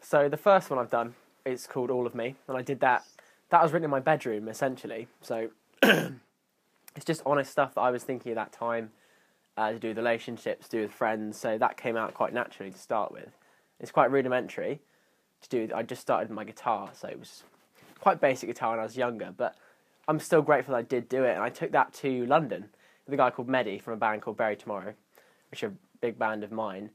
So the first one I've done is called All of Me, and I did that. That was written in my bedroom, essentially. So it's just honest stuff that I was thinking at that time, to do with relationships, to do with friends. So that came out quite naturally to start with. It's quite rudimentary to do. I just started with my guitar, so it was quite basic guitar when I was younger. But I'm still grateful I did do it, and I took that to London with a guy called Mehdi from a band called Bury Tomorrow, which are a big band of mine.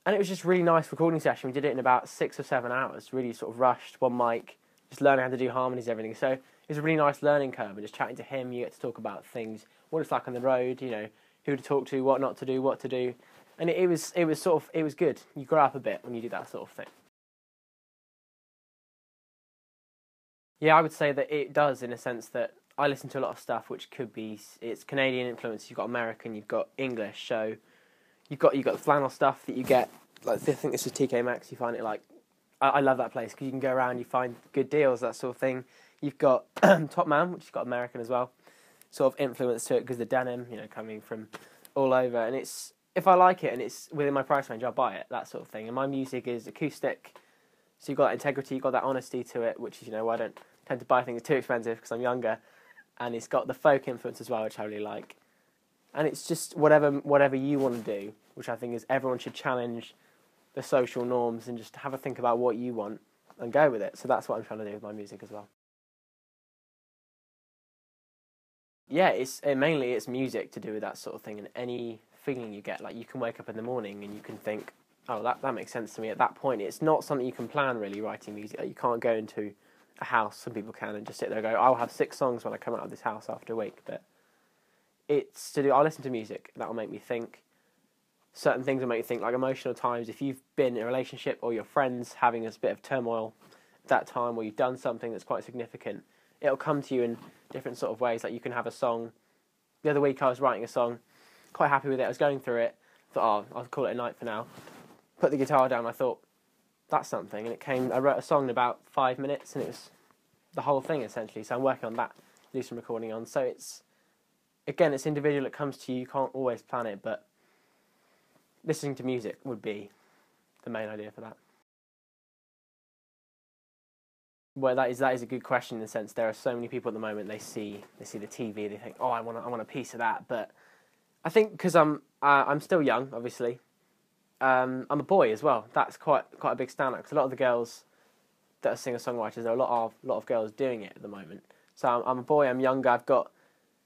And it was just a really nice recording session. We did it in about 6 or 7 hours, really sort of rushed, one mic, just learning how to do harmonies and everything. So it was a really nice learning curve, and just chatting to him, you get to talk about things, what it's like on the road, you know, who to talk to, what not to do, what to do. And it was good. You grow up a bit when you do that sort of thing. Yeah, I would say that it does, in a sense that I listen to a lot of stuff which could be, it's Canadian influence, you've got American, you've got English, so you've got the flannel stuff that you get, like I think this is TK Maxx, you find it like, I love that place because you can go around, you find good deals, that sort of thing. You've got Top Man, which has got American as well, sort of influence to it because the denim, you know, coming from all over, and it's, if I like it and it's within my price range, I'll buy it, that sort of thing. And my music is acoustic, so you've got that integrity, you've got that honesty to it, which is, you know, why I don't tend to buy things too expensive because I'm younger, and it's got the folk influence as well, which I really like. And it's just whatever you want to do, which I think is everyone should challenge the social norms and just have a think about what you want and go with it. So that's what I'm trying to do with my music as well. Yeah, mainly it's music to do with that sort of thing, and any feeling you get. Like you can wake up in the morning and you can think, oh, that makes sense to me. At that point, it's not something you can plan really, writing music. Like, you can't go into a house, some people can, and just sit there and go, I'll have 6 songs when I come out of this house after a week. But it's to do, I'll listen to music, that'll make me think. Certain things will make you think, like emotional times. If you've been in a relationship or your friends having a bit of turmoil at that time, or you've done something that's quite significant, it'll come to you in different sort of ways. Like you can have a song. The other week I was writing a song, quite happy with it. I was going through it, thought, oh, I'll call it a night for now. Put the guitar down, I thought, that's something. And it came, I wrote a song in about 5 minutes, and it was the whole thing essentially. So I'm working on that, do some recording on. So it's, again, it's individual, it comes to you, you can't always plan it, but listening to music would be the main idea for that. Well, that is a good question in the sense there are so many people at the moment, they see the TV, they think, oh, I want a piece of that. But I think because I'm still young, obviously. I'm a boy as well. That's quite a big standout because a lot of the girls that are singer-songwriters, there are a lot of girls doing it at the moment. So I'm a boy, I'm younger, I've got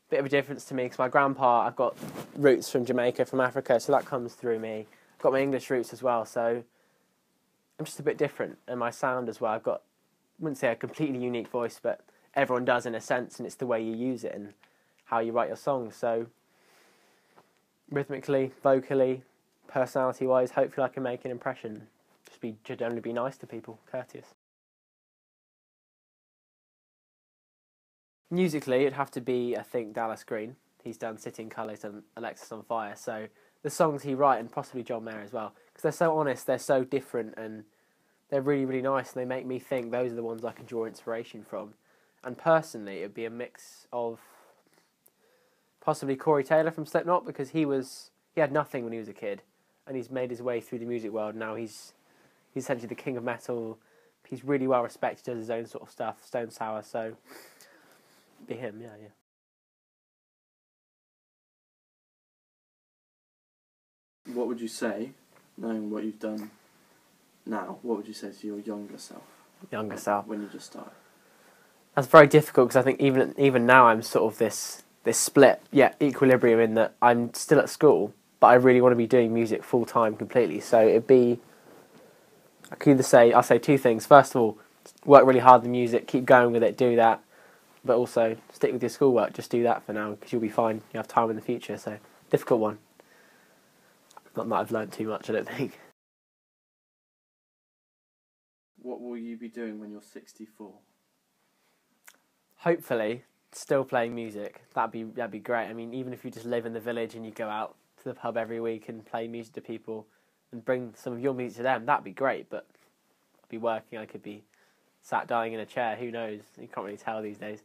bit of a difference to me because my grandpa, I've got roots from Jamaica, from Africa, so that comes through me. I've got my English roots as well, so I'm just a bit different, and my sound as well. I've got, I wouldn't say a completely unique voice, but everyone does in a sense, and it's the way you use it and how you write your songs. So rhythmically, vocally, personality-wise, hopefully I can make an impression. Just generally be nice to people, courteous. Musically, it'd have to be, I think, Dallas Green. He's done City and Colours and Alexis on Fire. So the songs he writes, and possibly John Mayer as well, because they're so honest, they're so different, and they're really, really nice, and they make me think those are the ones I can draw inspiration from. And personally, it would be a mix of possibly Corey Taylor from Slipknot, because he had nothing when he was a kid, and he's made his way through the music world. Now he's essentially the king of metal. He's really well respected, does his own sort of stuff, Stone Sour, so be him, yeah. What would you say, knowing what you've done now, what would you say to your younger self? Younger self. When you just started? That's very difficult because I think even now I'm sort of this split, equilibrium in that I'm still at school, but I really want to be doing music full time completely. So I'll say 2 things. First of all, work really hard with music, keep going with it, do that. But also stick with your schoolwork, just do that for now because you'll be fine. You have time in the future, so difficult one. Not that I've learnt too much, I don't think. What will you be doing when you're 64? Hopefully, still playing music. That'd be great. I mean, even if you just live in the village and you go out to the pub every week and play music to people and bring some of your music to them, that'd be great. But I'd be working, I could be sat dying in a chair, who knows? You can't really tell these days.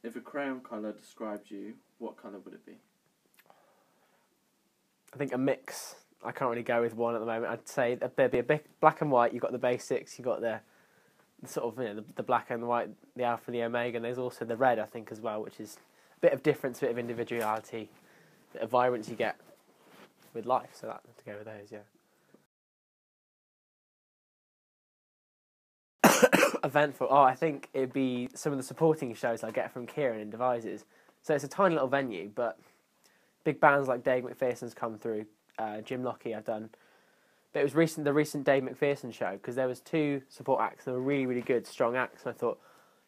If a crayon colour described you, what colour would it be? I think a mix. I can't really go with one at the moment. I'd say there'd be a big black and white. You've got the basics. You've got the sort of the black and the white, the alpha, the omega, and there's also the red, I think, as well, which is a bit of difference, a bit of individuality, a bit of vibrance you get with life. So that to go with those, yeah. Eventful. Oh, I think it'd be some of the supporting shows I get from Kieran in Devices. So it's a tiny little venue, but big bands like Dave McPherson's come through. Jim Lockie I've done. But it was the recent Dave McPherson show, because there was 2 support acts that were really, really good, strong acts. And I thought,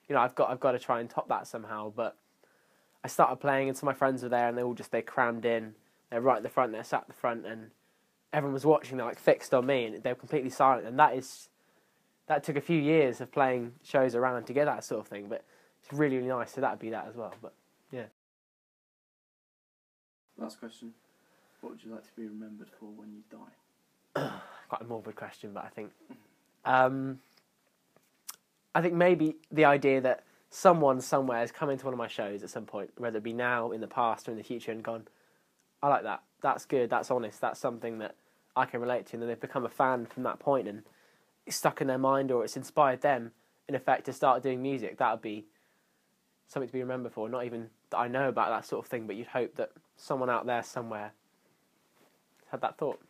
I've got to try and top that somehow. But I started playing, and some of my friends were there, and they crammed in. They're right at the front. They're sat at the front, and everyone was watching. They're like fixed on me, and they were completely silent. And that took a few years of playing shows around to get that sort of thing. But it's really, really nice. So that'd be that as well. But yeah. Last question. What would you like to be remembered for when you die? Quite a morbid question, but I think maybe the idea that someone somewhere has come into one of my shows at some point, whether it be now, in the past, or in the future, and gone, I like that. That's good. That's honest. That's something that I can relate to, and then they've become a fan from that point, and it's stuck in their mind, or it's inspired them, in effect, to start doing music. That would be something to be remembered for. Not even that I know about that sort of thing, but you'd hope that someone out there somewhere had that thought.